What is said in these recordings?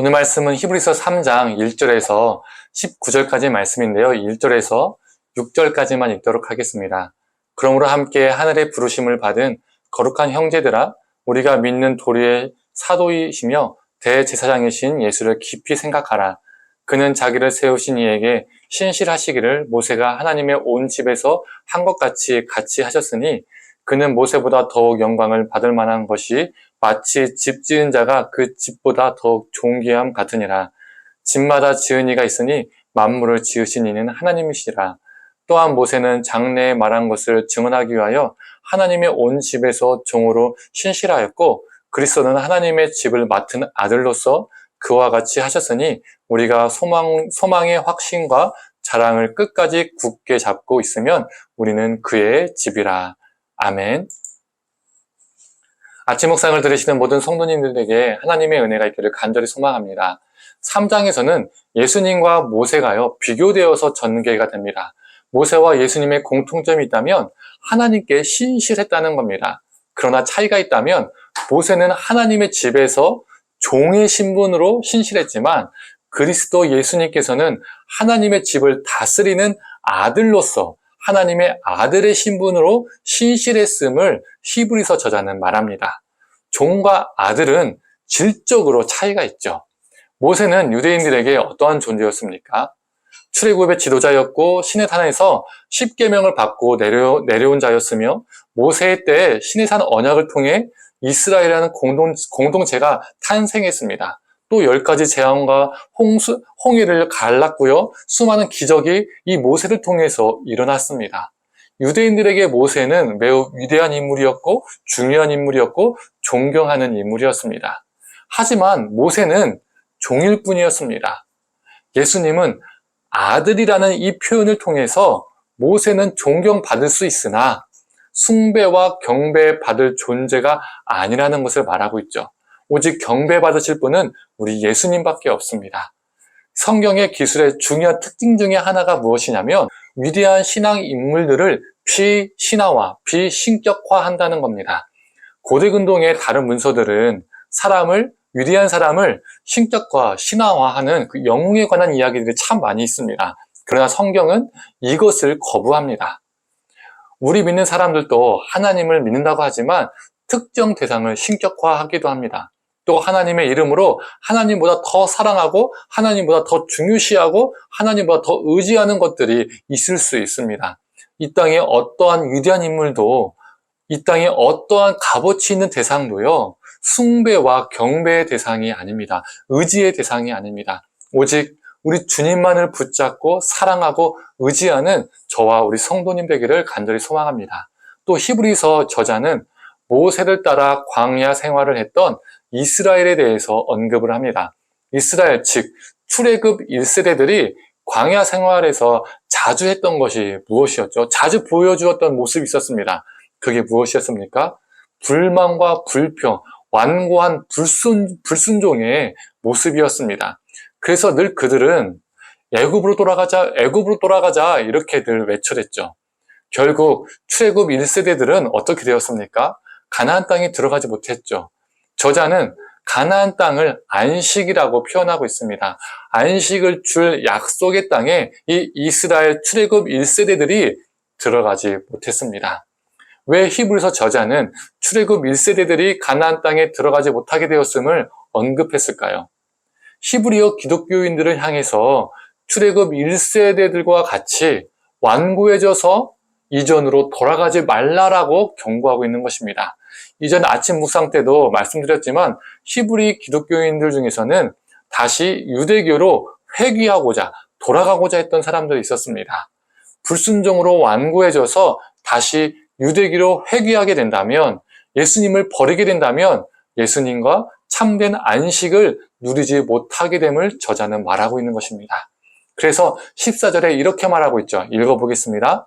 오늘 말씀은 히브리서 3장 1절에서 19절까지 말씀인데요. 1절에서 6절까지만 읽도록 하겠습니다. 그러므로 함께 하늘의 부르심을 받은 거룩한 형제들아, 우리가 믿는 도리의 사도이시며 대제사장이신 예수를 깊이 생각하라. 그는 자기를 세우신 이에게 신실하시기를 모세가 하나님의 온 집에서 한 것 같이 하셨으니, 그는 모세보다 더욱 영광을 받을 만한 것이 마치 집 지은 자가 그 집보다 더욱 존귀함 같으니라. 집마다 지은 이가 있으니 만물을 지으신 이는 하나님이시라. 또한 모세는 장래에 말한 것을 증언하기 위하여 하나님의 온 집에서 종으로 신실하였고, 그리스도는 하나님의 집을 맡은 아들로서 그와 같이 하셨으니, 우리가 소망의 확신과 자랑을 끝까지 굳게 잡고 있으면 우리는 그의 집이라. 아멘. 아침 묵상을 들으시는 모든 성도님들에게 하나님의 은혜가 있기를 간절히 소망합니다. 3장에서는 예수님과 모세가요, 비교되어서 전개가 됩니다. 모세와 예수님의 공통점이 있다면 하나님께 신실했다는 겁니다. 그러나 차이가 있다면 모세는 하나님의 집에서 종의 신분으로 신실했지만, 그리스도 예수님께서는 하나님의 집을 다스리는 아들로서 하나님의 아들의 신분으로 신실했음을 히브리서 저자는 말합니다. 종과 아들은 질적으로 차이가 있죠. 모세는 유대인들에게 어떠한 존재였습니까? 출애굽의 지도자였고 시내산에서 십계명을 받고 내려온 자였으며, 모세의 때 시내산 언약을 통해 이스라엘이라는 공동체가 탄생했습니다. 또 10가지 재앙과 홍해를 갈랐고요. 수많은 기적이 이 모세를 통해서 일어났습니다. 유대인들에게 모세는 매우 위대한 인물이었고 중요한 인물이었고 존경하는 인물이었습니다. 하지만 모세는 종일 뿐이었습니다. 예수님은 아들이라는 이 표현을 통해서 모세는 존경받을 수 있으나 숭배와 경배받을 존재가 아니라는 것을 말하고 있죠. 오직 경배받으실 분은 우리 예수님밖에 없습니다. 성경의 기술의 중요한 특징 중에 하나가 무엇이냐면, 위대한 신앙 인물들을 비신화와 비신격화한다는 겁니다. 고대 근동의 다른 문서들은 위대한 사람을 신격화, 신화화하는 그 영웅에 관한 이야기들이 참 많이 있습니다. 그러나 성경은 이것을 거부합니다. 우리 믿는 사람들도 하나님을 믿는다고 하지만 특정 대상을 신격화하기도 합니다. 또 하나님의 이름으로 하나님보다 더 사랑하고 하나님보다 더 중요시하고 하나님보다 더 의지하는 것들이 있을 수 있습니다. 이 땅에 어떠한 위대한 인물도, 이 땅에 어떠한 값어치 있는 대상도요, 숭배와 경배의 대상이 아닙니다. 의지의 대상이 아닙니다. 오직 우리 주님만을 붙잡고 사랑하고 의지하는 저와 우리 성도님 되기를 간절히 소망합니다. 또 히브리서 저자는 모세를 따라 광야 생활을 했던 이스라엘에 대해서 언급을 합니다. 이스라엘, 즉 출애굽 1세대들이 광야 생활에서 자주 했던 것이 무엇이었죠? 자주 보여주었던 모습이 있었습니다. 그게 무엇이었습니까? 불만과 불평, 완고한 불순종의 모습이었습니다. 그래서 늘 그들은 애굽으로 돌아가자 이렇게 늘 외쳐댔죠. 결국 출애굽 1세대들은 어떻게 되었습니까? 가나안 땅에 들어가지 못했죠. 저자는 가나안 땅을 안식이라고 표현하고 있습니다. 안식을 줄 약속의 땅에 이 이스라엘 출애굽 1세대들이 들어가지 못했습니다. 왜 히브리서 저자는 출애굽 1세대들이 가나안 땅에 들어가지 못하게 되었음을 언급했을까요? 히브리어 기독교인들을 향해서 출애굽 1세대들과 같이 완고해져서 이전으로 돌아가지 말라라고 경고하고 있는 것입니다. 이전 아침 묵상 때도 말씀드렸지만 히브리 기독교인들 중에서는 다시 유대교로 회귀하고자 돌아가고자 했던 사람들이 있었습니다. 불순종으로 완고해져서 다시 유대교로 회귀하게 된다면, 예수님을 버리게 된다면 예수님과 참된 안식을 누리지 못하게 됨을 저자는 말하고 있는 것입니다. 그래서 14절에 이렇게 말하고 있죠. 읽어보겠습니다.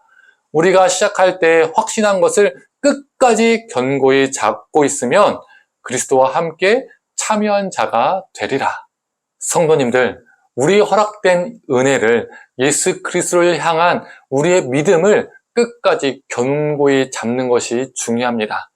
우리가 시작할 때 확신한 것을 끝까지 견고히 잡고 있으면 그리스도와 함께 참여한 자가 되리라. 성도님들, 우리 허락된 은혜를, 예수 그리스도를 향한 우리의 믿음을 끝까지 견고히 잡는 것이 중요합니다.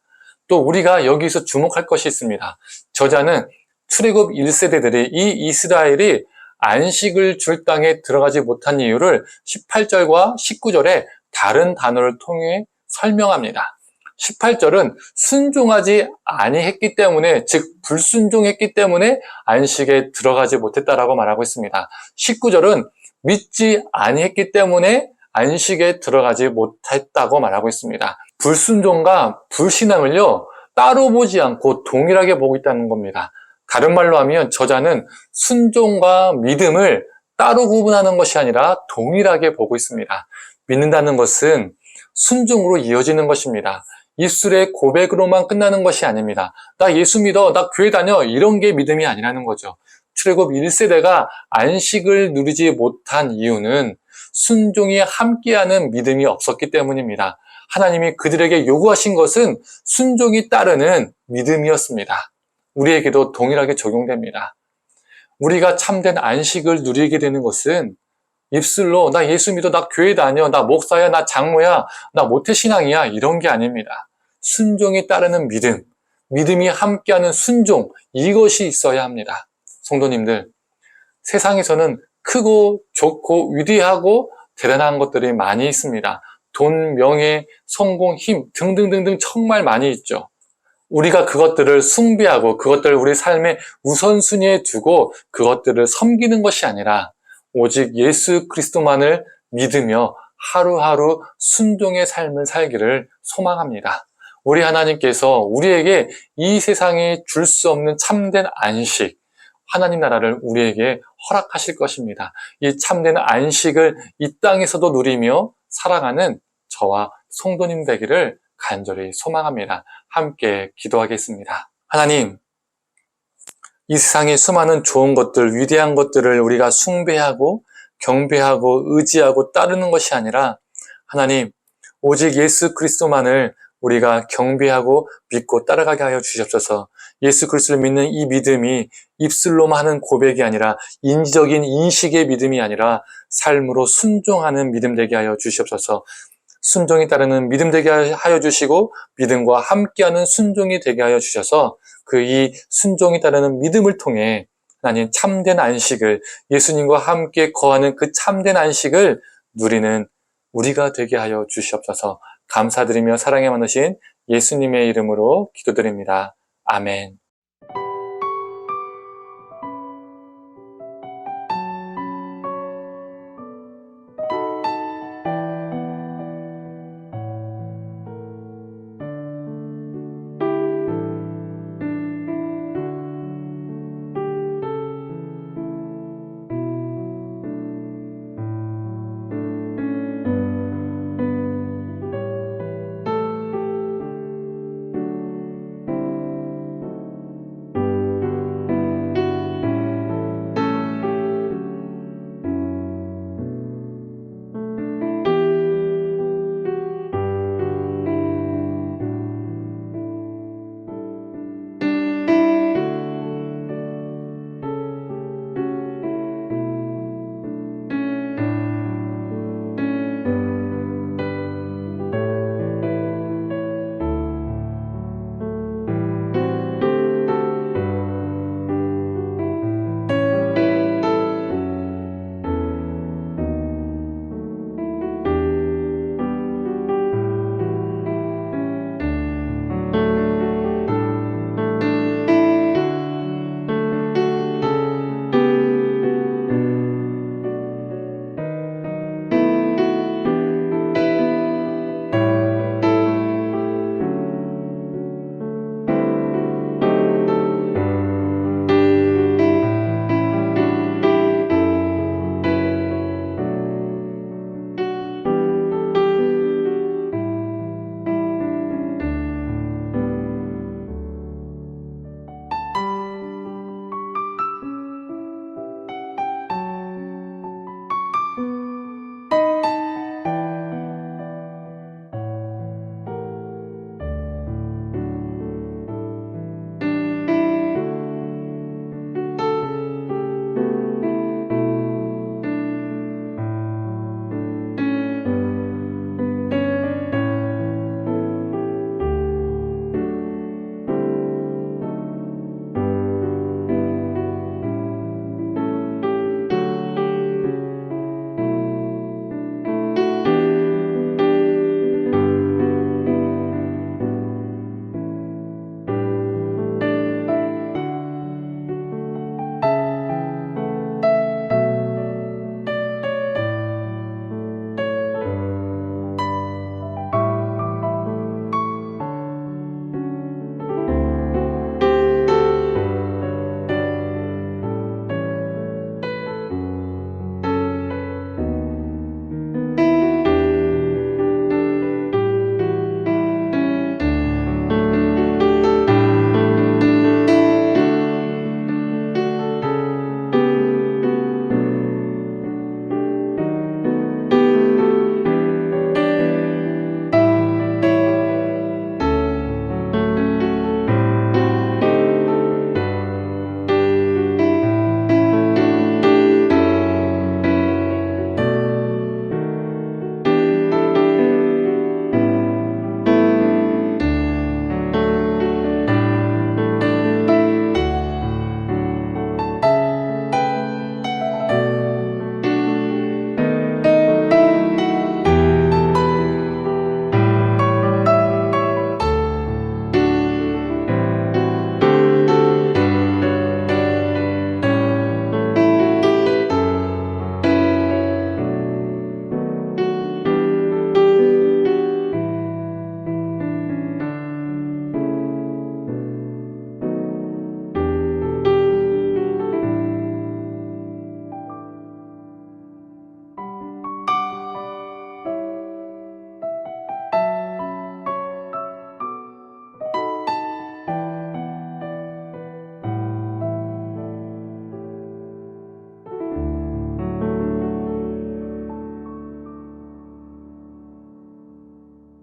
또 우리가 여기서 주목할 것이 있습니다. 저자는 출애굽 1세대들이 이 이스라엘이 안식을 줄 땅에 들어가지 못한 이유를 18절과 19절에 다른 단어를 통해 설명합니다. 18절은 순종하지 아니했기 때문에, 즉 불순종했기 때문에 안식에 들어가지 못했다라고 말하고 있습니다. 19절은 믿지 아니했기 때문에 안식에 들어가지 못했다고 말하고 있습니다. 불순종과 불신앙을요, 따로 보지 않고 동일하게 보고 있다는 겁니다. 다른 말로 하면 저자는 순종과 믿음을 따로 구분하는 것이 아니라 동일하게 보고 있습니다. 믿는다는 것은 순종으로 이어지는 것입니다. 입술의 고백으로만 끝나는 것이 아닙니다. 나 예수 믿어, 나 교회 다녀, 이런 게 믿음이 아니라는 거죠. 출애굽 1세대가 안식을 누리지 못한 이유는 순종이 함께하는 믿음이 없었기 때문입니다. 하나님이 그들에게 요구하신 것은 순종이 따르는 믿음이었습니다. 우리에게도 동일하게 적용됩니다. 우리가 참된 안식을 누리게 되는 것은 입술로 나 예수 믿어, 나 교회 다녀, 나 목사야, 나 장로야, 나 모태신앙이야, 이런 게 아닙니다. 순종이 따르는 믿음, 믿음이 함께하는 순종, 이것이 있어야 합니다. 성도님들, 세상에서는 크고 좋고 위대하고 대단한 것들이 많이 있습니다. 돈, 명예, 성공, 힘 등등등등 정말 많이 있죠. 우리가 그것들을 숭배하고 그것들을 우리 삶의 우선순위에 두고 그것들을 섬기는 것이 아니라 오직 예수 그리스도만을 믿으며 하루하루 순종의 삶을 살기를 소망합니다. 우리 하나님께서 우리에게 이 세상에 줄 수 없는 참된 안식, 하나님 나라를 우리에게 허락하실 것입니다. 이 참된 안식을 이 땅에서도 누리며 살아가는 저와 성도님 되기를 간절히 소망합니다. 함께 기도하겠습니다. 하나님, 이 세상의 수많은 좋은 것들, 위대한 것들을 우리가 숭배하고 경배하고 의지하고 따르는 것이 아니라 하나님, 오직 예수 그리스도만을 우리가 경배하고 믿고 따라가게 하여 주시옵소서. 예수 그리스도를 믿는 이 믿음이 입술로만 하는 고백이 아니라 인지적인 인식의 믿음이 아니라 삶으로 순종하는 믿음 되게 하여 주시옵소서. 순종이 따르는 믿음 되게 하여 주시고 믿음과 함께하는 순종이 되게 하여 주셔서 그 이 순종이 따르는 믿음을 통해 하나님 참된 안식을, 예수님과 함께 거하는 그 참된 안식을 누리는 우리가 되게 하여 주시옵소서. 감사드리며 사랑에 많으신 예수님의 이름으로 기도드립니다. 아멘.